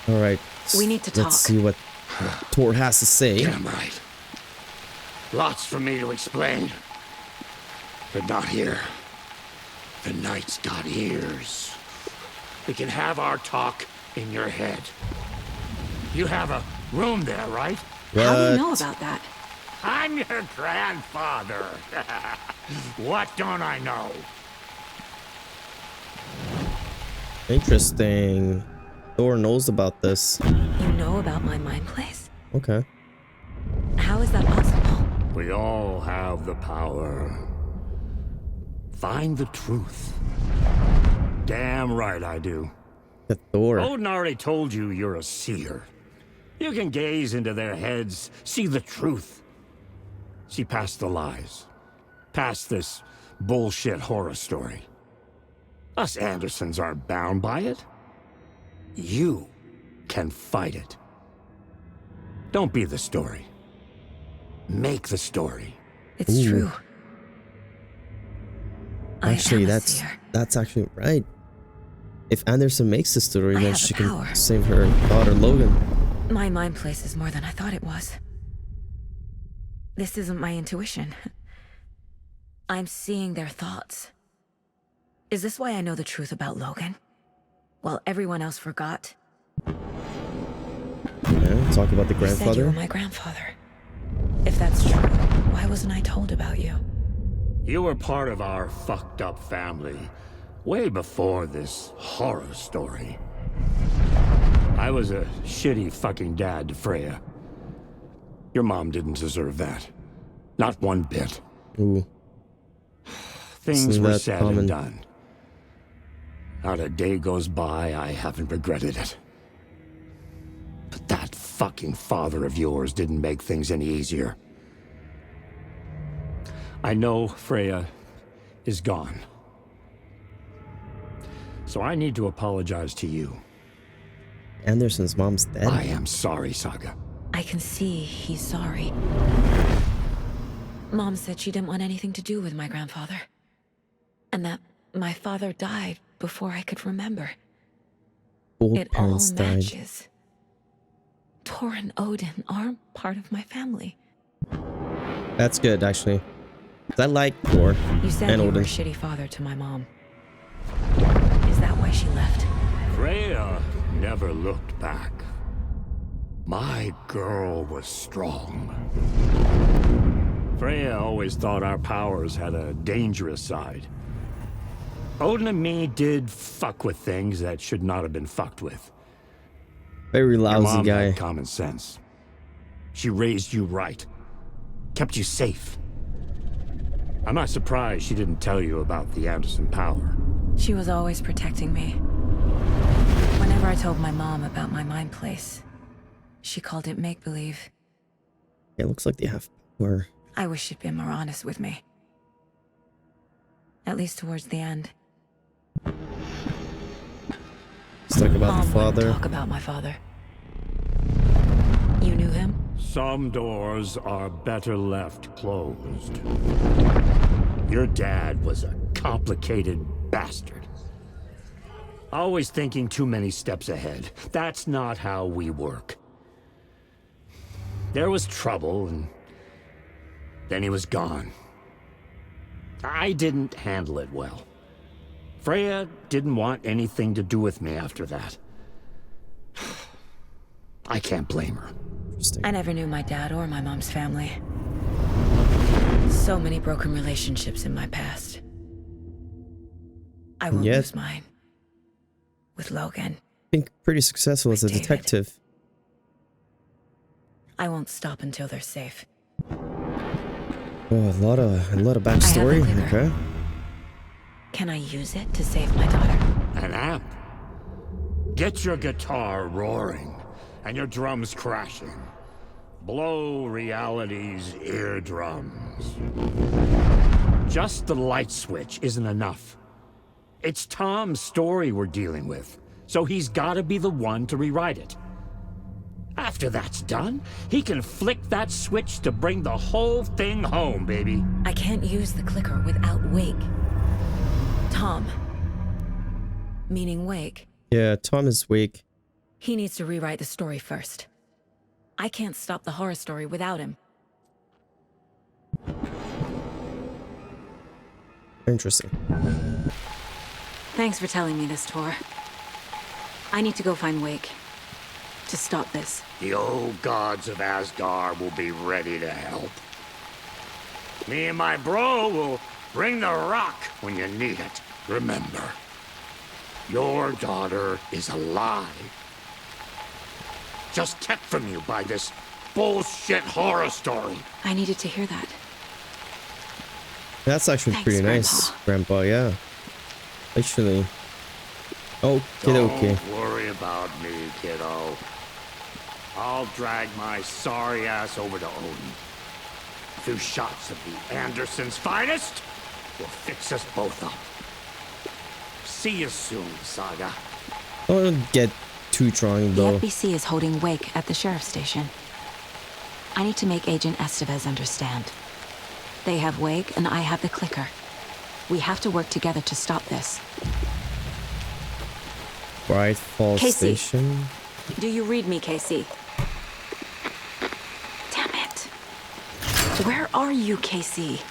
All right. We need to talk. Let's see what Tor has to say. Damn right. Lots for me to explain. But not here. The night's got ears. We can have our talk in your head. You have a room there, right? How do you know about that? I'm your grandfather. What don't I know? Interesting. Thor knows about this. You know about my mind place? Okay. How is that possible? We all have the power. Find the truth. Damn right I do. The Thor. Odin already told you you're a seer. You can gaze into their heads, see the truth. See past the lies. Past this bullshit horror story. Us Andersons aren't bound by it. You can fight it. Don't be the story. Make the story. It's Ooh. true. Actually, I am a that's seer. actually right. If Anderson makes the story, I then have she the can power. save her daughter Logan. My mind place is more than I thought it was. This isn't my intuition. I'm seeing their thoughts. Is this why I know the truth about Logan? While everyone else forgot? Yeah, talk about the You said you grandfather. were my grandfather. If that's true, why wasn't I told about you? You were part of our fucked up family way before this horror story. I was a shitty fucking dad to Freya. Your mom didn't deserve that. Not one bit. Ooh. Things Isn't were that said common? and done. Not a day goes by I haven't regretted it. But that fucking father of yours didn't make things any easier. I know Freya is gone. So I need to apologize to you. Anderson's mom's dead. I am sorry, Saga. I can see he's sorry. Mom said she didn't want anything to do with my grandfather. And that my father died before I could remember. Both It all parents died. matches. Tor and Odin aren't part of my family. That's good, actually. 'Cause I like Thor You said and you were a Odin. shitty father to my mom. Is that why she left? Freya never looked back. My girl was strong. Freya always thought our powers had a dangerous side. Odin and me did fuck with things that should not have been fucked with. Very Your lousy mom guy. had common sense. She raised you right. Kept you safe. I'm not surprised she didn't tell you about the Anderson power. She was always protecting me. Whenever I told my mom about my mind place, she called it make-believe. It looks like they have power. I wish she'd been more honest with me. At least towards the end. Let's talk about Mom the father. wouldn't talk about my father. You knew him? Some doors are better left closed. Your dad was a complicated bastard. Always thinking too many steps ahead. That's not how we work. There was trouble, and then he was gone. I didn't handle it well. Freya didn't want anything to do with me after that. I can't blame her. Interesting. I never knew my dad or my mom's family. So many broken relationships in my past. I won't Yet- lose mine. With Logan. Been pretty successful as a David. detective. I won't stop until they're safe. Oh, a lot of backstory. clicker. Okay. Can I use it to save my daughter? An amp. Get your guitar roaring and your drums crashing. Blow reality's eardrums. Just the light switch isn't enough. It's Tom's story we're dealing with, so he's gotta be the one to rewrite it. After that's done, he can flick that switch to bring the whole thing home, baby. I can't use the clicker without Wake. Tom. Meaning Wake. Yeah, Tom is weak. He needs to rewrite the story first. I can't stop the horror story without him. Interesting. Thanks for telling me this, Tor. I need to go find Wake. To stop this. The old gods of Asgard will be ready to help. Me and my bro will bring the rock when you need it. Remember, your daughter is alive. Just kept from you by this bullshit horror story. I needed to hear that. That's actually Thanks, pretty nice, Grandpa. Yeah. Actually. Okay, okay. Don't worry about me, kiddo. I'll drag my sorry ass over to Odin. A few shots of the Andersons' finest will fix us both up. See you soon, Saga. Don't get too drunk, The though. FBC is holding Wake at the sheriff's station. I need to make Agent Estevez understand. They have Wake and I have the clicker. We have to work together to stop this. Bright Falls Casey. Station. Do you read me, Casey? Damn it. Where are you, Casey?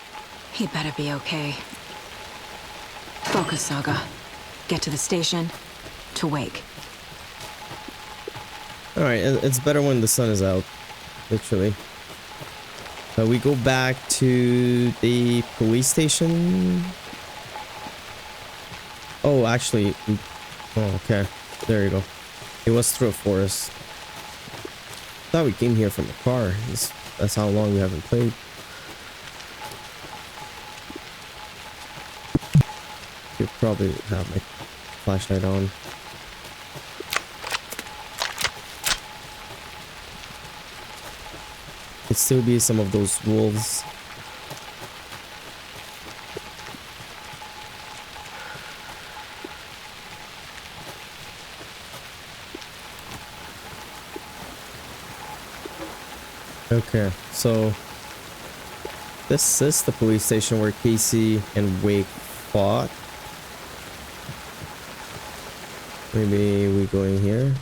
He better be okay. Focus, Saga. Get to the station. To Wake. Alright, it's better when the sun is out. Literally. We go back to the police station. Oh, actually. Oh, okay. There you go. It was through a forest. Thought we came here from a car. That's how long we haven't played. Could probably have my flashlight on. Could still be some of those wolves. Okay, so this is the police station where Casey and Wake fought. Maybe we go in here.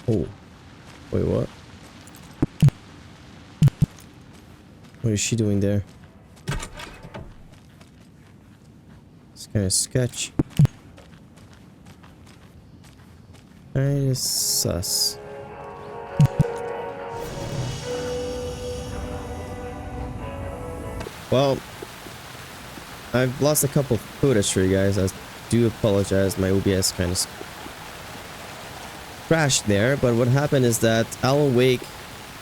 Oh, wait, what? What is she doing there? It's kind of sketch. Kind of sus. Well, I've lost a couple of footage for you guys. I do apologize. My OBS kind of crashed there. But what happened is that Alan Wake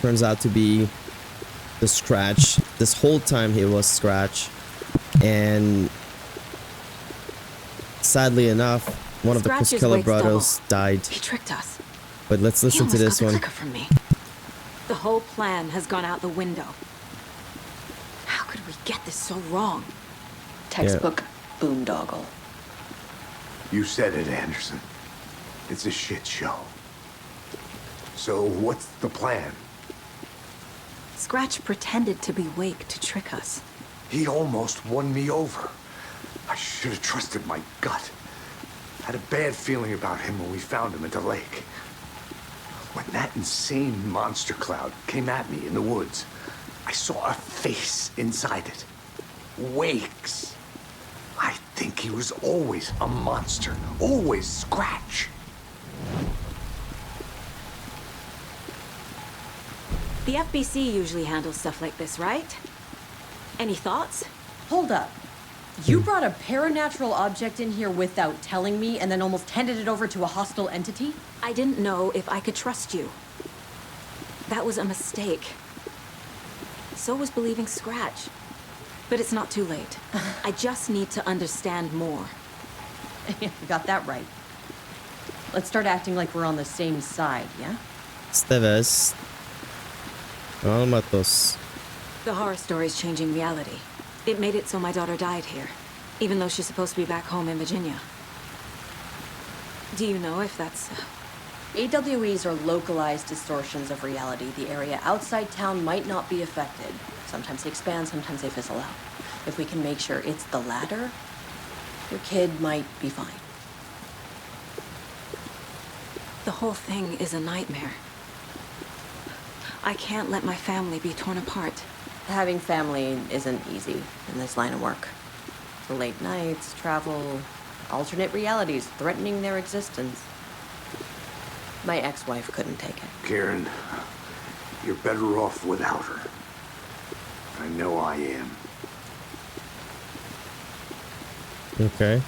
turns out to be the Scratch. This whole time he was Scratch. And sadly enough, one of the Scratch is Puskeller Wake's brothers died. He tricked us. But let's listen to He this almost got one. the clicker from me. The whole plan has gone out the window. How could we get this so wrong? Textbook boondoggle. You said it, Anderson. It's a shit show. So what's the plan? Scratch pretended to be Wake to trick us. He almost won me over. I should have trusted my gut. Had a bad feeling about him when we found him at the lake. When that insane monster cloud came at me in the woods, I saw a face inside it. Wake's. I think he was always a monster. Always Scratch. The FBC usually handles stuff like this, right? Any thoughts? Hold up. You brought a paranatural object in here without telling me and then almost handed it over to a hostile entity? I didn't know if I could trust you. That was a mistake. So was believing Scratch. But it's not too late. I just need to understand more. You got that right. Let's start acting like we're on the same side, yeah? Estevez. Almatos. The horror story's changing reality. It made it so my daughter died here, even though she's supposed to be back home in Virginia. Do you know if that's... AWEs are localized distortions of reality. The area outside town might not be affected. Sometimes they expand, sometimes they fizzle out. If we can make sure it's the latter, your kid might be fine. The whole thing is a nightmare. I can't let my family be torn apart. Having family isn't easy in this line of work. The late nights, travel, alternate realities threatening their existence. My ex-wife couldn't take it. Karen, you're better off without her. I know I am. Okay.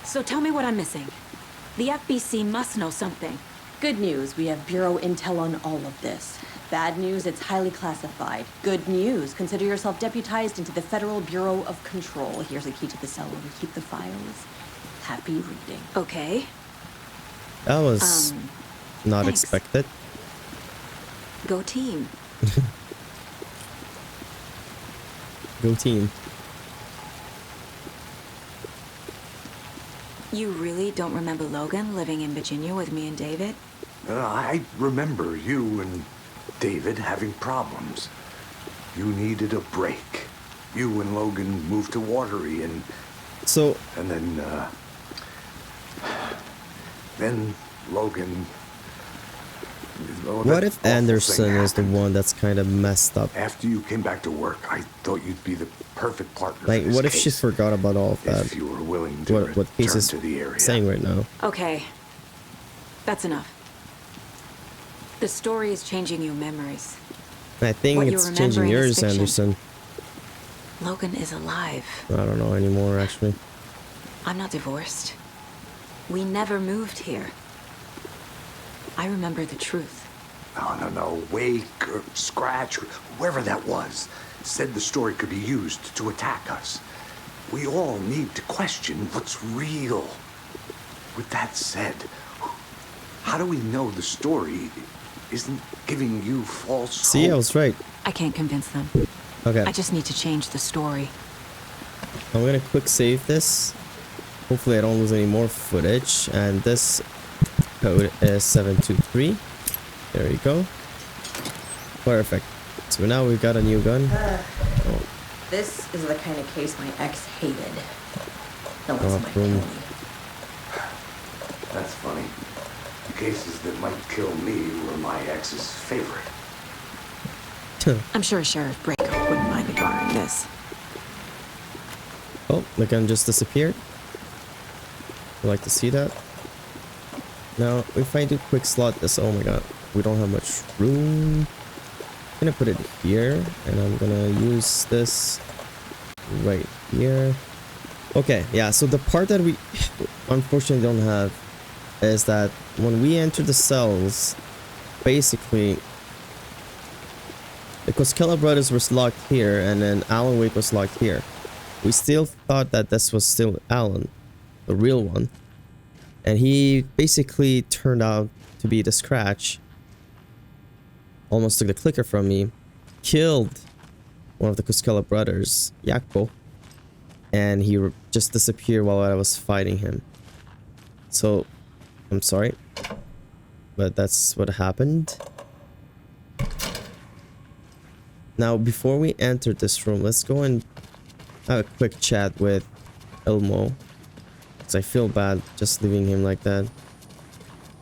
So tell me what I'm missing. The FBC must know something. Good news, we have Bureau intel on all of this. Bad news, it's highly classified. Good news, consider yourself deputized into the Federal Bureau of Control. Here's a key to the cell where we keep the files. Happy reading. Okay. That was not thanks. expected. Go team. Go team. You really don't remember Logan living in Virginia with me and David? I remember you and David having problems. You needed a break. You and Logan moved to Watery and So then Logan... what if Anderson is the one that's kind of messed up? After you came back to work, I thought you'd be the perfect partner. Like, for this what if she case. forgot about all of that? If you were willing to What Case return is to the area. saying right now? Okay. That's enough. The story is changing your memories. I think What you it's remember changing in is yours, fiction. Anderson. Logan is alive. I don't know anymore, actually. I'm not divorced. We never moved here. I remember the truth. No. Wake or Scratch, or whoever that was, said the story could be used to attack us. We all need to question what's real. With that said, how do we know the story isn't giving you false See, I hope? was right. I can't convince them. Okay. I just need to change the story. I'm gonna quick save this. Hopefully I don't lose any more footage. And this code is 723. There we go. Perfect. So now we've got a new gun. Oh, This is the kind of case my ex hated. The ones that might kill boom. me. That's funny. The cases that might kill me were my ex's favorite. I'm sure Sheriff Braco wouldn't mind me borrowing this. Oh, the gun just disappeared. You like to see that? Now, if I do quick slot this, oh my god, we don't have much room. I'm gonna put it here, and I'm gonna use this right here. Okay, yeah, so the part that we unfortunately don't have is that when we enter the cells, basically, the Koskela brothers were locked here, and then Alan Wake was locked here. We still thought that this was still Alan, the real one. And he basically turned out to be the Scratch. Almost took the clicker from me. Killed one of the Koskela brothers, Yakpo. And he just disappeared while I was fighting him. So, I'm sorry. But that's what happened. Now, before we enter this room, let's go and have a quick chat with Elmo. Because I feel bad just leaving him like that.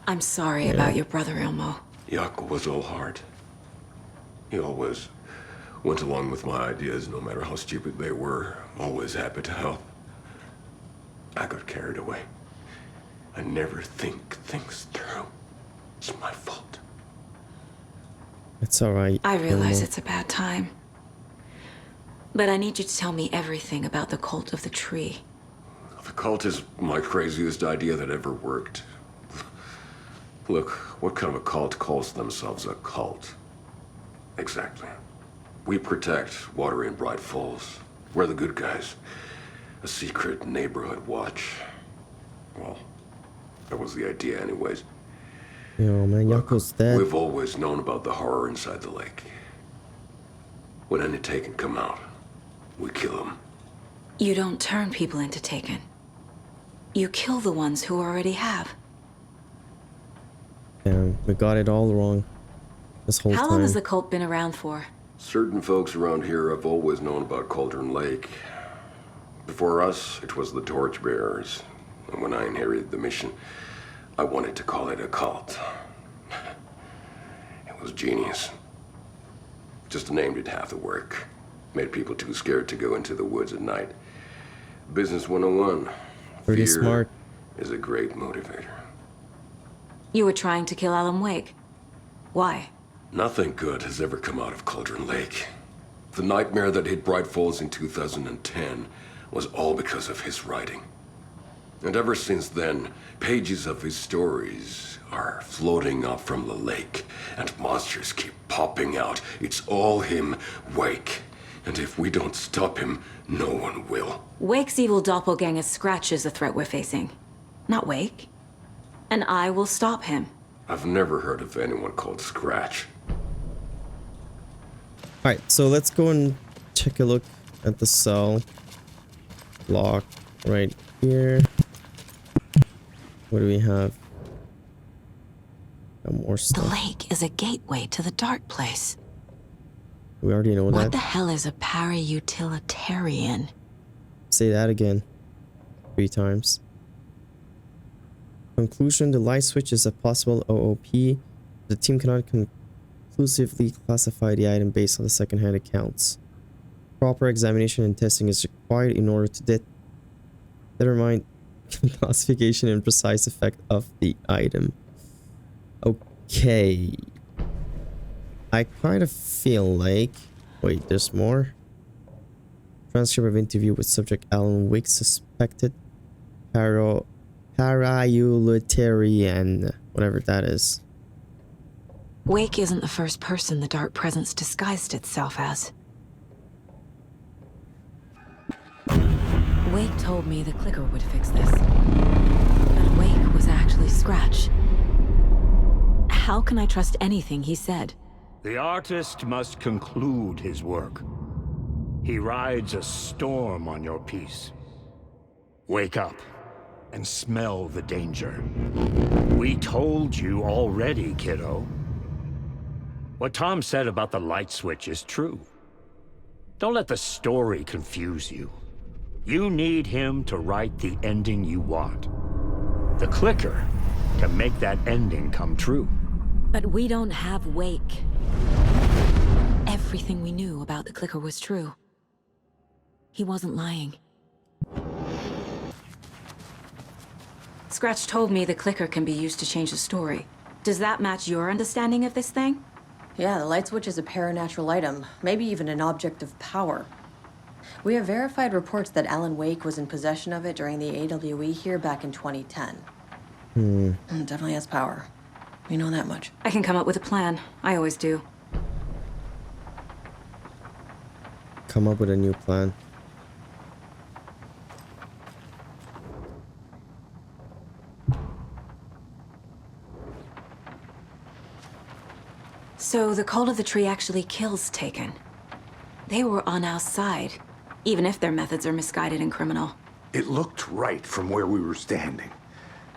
I'm sorry about your brother, Elmo. Yaakov was all heart. He always went along with my ideas, no matter how stupid they were. Always happy to help. I got carried away. I never think things through. It's my fault. It's alright. I realize Elmo. it's a bad time. But I need you to tell me everything about the cult of the tree. The cult is my craziest idea that ever worked. Look, what kind of a cult calls themselves a cult? Exactly. We protect Watery and Bright Falls. We're the good guys. A secret neighborhood watch. Well, that was the idea anyways. Yo, man, Yako's dead. We've always known about the horror inside the lake. When any Taken come out, we kill them. You don't turn people into Taken. You kill the ones who already have. Damn, we got it all wrong. This whole How time. long has the cult been around for? Certain folks around here have always known about Cauldron Lake. Before us, it was the Torchbearers. And when I inherited the mission, I wanted to call it a cult. It was genius. Just a name did half the work. Made people too scared to go into the woods at night. Business 101. Pretty Fear smart. is a great motivator. You were trying to kill Alan Wake. Why? Nothing good has ever come out of Cauldron Lake. The nightmare that hit Bright Falls in 2010 was all because of his writing. And ever since then, pages of his stories are floating up from the lake, and monsters keep popping out. It's all him, Wake. And if we don't stop him, no one will. Wake's evil doppelganger Scratch is the threat we're facing, not Wake. And I will stop him. I've never heard of anyone called Scratch. Alright, so let's go and take a look at the cell. Lock right here. What do we have? Got more The stuff. lake is a gateway to the dark place. We already know What that. the hell is a para-utilitarian? Say that again. 3 times. Conclusion: the light switch is a possible OOP. The team cannot conclusively classify the item based on the second-hand accounts. Proper examination and testing is required in order to determine classification and precise effect of the item. Okay. I kind of feel like... Wait, there's more? Transcript of interview with subject Alan Wake, suspected para-utilitarian, whatever that is. Wake isn't the first person the dark presence disguised itself as. Wake told me the clicker would fix this. But Wake was actually Scratch. How can I trust anything he said? The artist must conclude his work. He rides a storm on your piece. Wake up and smell the danger. We told you already, kiddo. What Tom said about the light switch is true. Don't let the story confuse you. You need him to write the ending you want. The clicker can make that ending come true. But we don't have Wake. Everything we knew about the clicker was true. He wasn't lying. Scratch told me the clicker can be used to change the story. Does that match your understanding of this thing? Yeah, the light switch is a paranatural item, maybe even an object of power. We have verified reports that Alan Wake was in possession of it during the AWE here back in 2010. It definitely has power. We know that much. I can come up with a plan. I always do. Come up with a new plan. So the cult of the tree actually kills Taken. They were on our side, even if their methods are misguided and criminal. It looked right from where we were standing.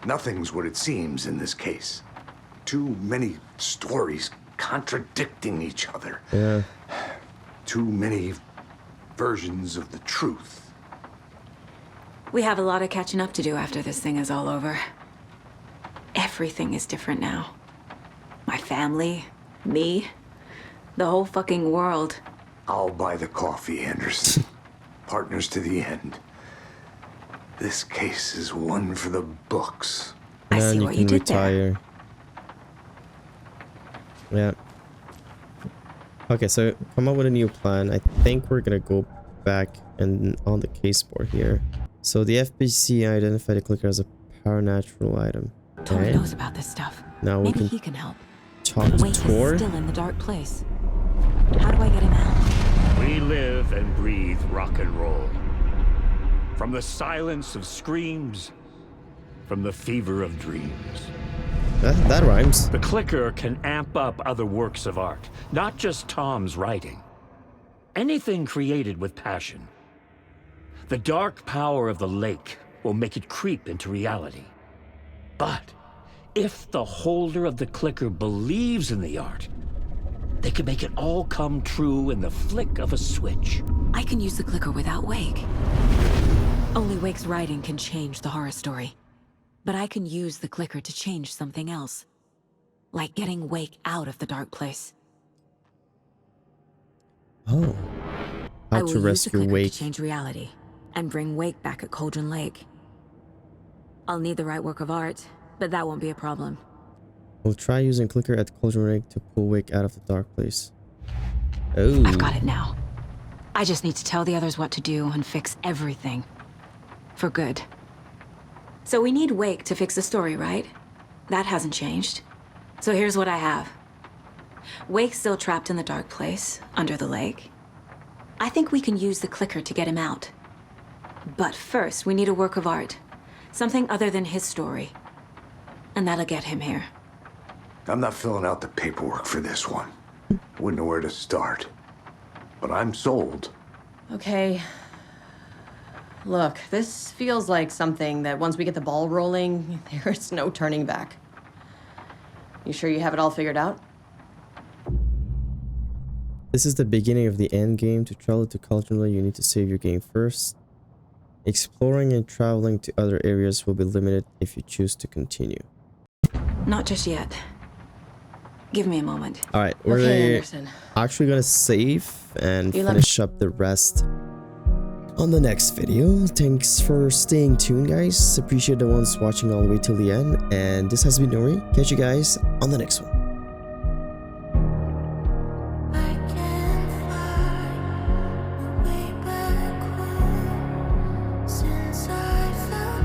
Nothing's what it seems in this case. Too many stories contradicting each other. Yeah. Too many versions of the truth. We have a lot of catching up to do after this thing is all over. Everything is different now. My family, me, the whole fucking world. I'll buy the coffee, Anderson. Partners to the end. This case is one for the books. I And see you what can you did there. retire. Yeah. Okay, so come up with a new plan. I think we're gonna go back and on the case board here. So the FBC identified the clicker as a paranatural item. Tor Okay. knows about this stuff. Now we Maybe can he can help. talk to Wake Tor. is still in the dark place. How do I get him out? We live and breathe rock and roll. From the silence of screams, from the fever of dreams. That rhymes. The clicker can amp up other works of art, not just Tom's writing. Anything created with passion. The dark power of the lake will make it creep into reality. But if the holder of the clicker believes in the art, they can make it all come true in the flick of a switch. I can use the clicker without Wake. Only Wake's writing can change the horror story. But I can use the clicker to change something else. Like getting Wake out of the dark place. Oh. I How will to use the rescue clicker Wake. to change reality and bring Wake back at Cauldron Lake. I'll need the right work of art, but that won't be a problem. We'll try using clicker at Cauldron Lake to pull Wake out of the dark place. Oh. I've got it now. I just need to tell the others what to do and fix everything. For good. So we need Wake to fix the story, right? That hasn't changed. So here's what I have. Wake's still trapped in the dark place, under the lake. I think we can use the clicker to get him out. But first, we need a work of art. Something other than his story. And that'll get him here. I'm not filling out the paperwork for this one. Wouldn't know where to start. But I'm sold. Okay. Look, this feels like something that once we get the ball rolling, there's no turning back. You sure you have it all figured out? This is the beginning of the end game. To travel to Cauldron Lake, you need to save your game first. Exploring and traveling to other areas will be limited if you choose to continue. Not just yet. Give me a moment. Alright, Okay, we're Anderson. actually gonna save and You left- finish up the rest on the next video. Thanks for staying tuned, guys. Appreciate the ones watching all the way till the end. And this has been Nori. Catch you guys on the next one.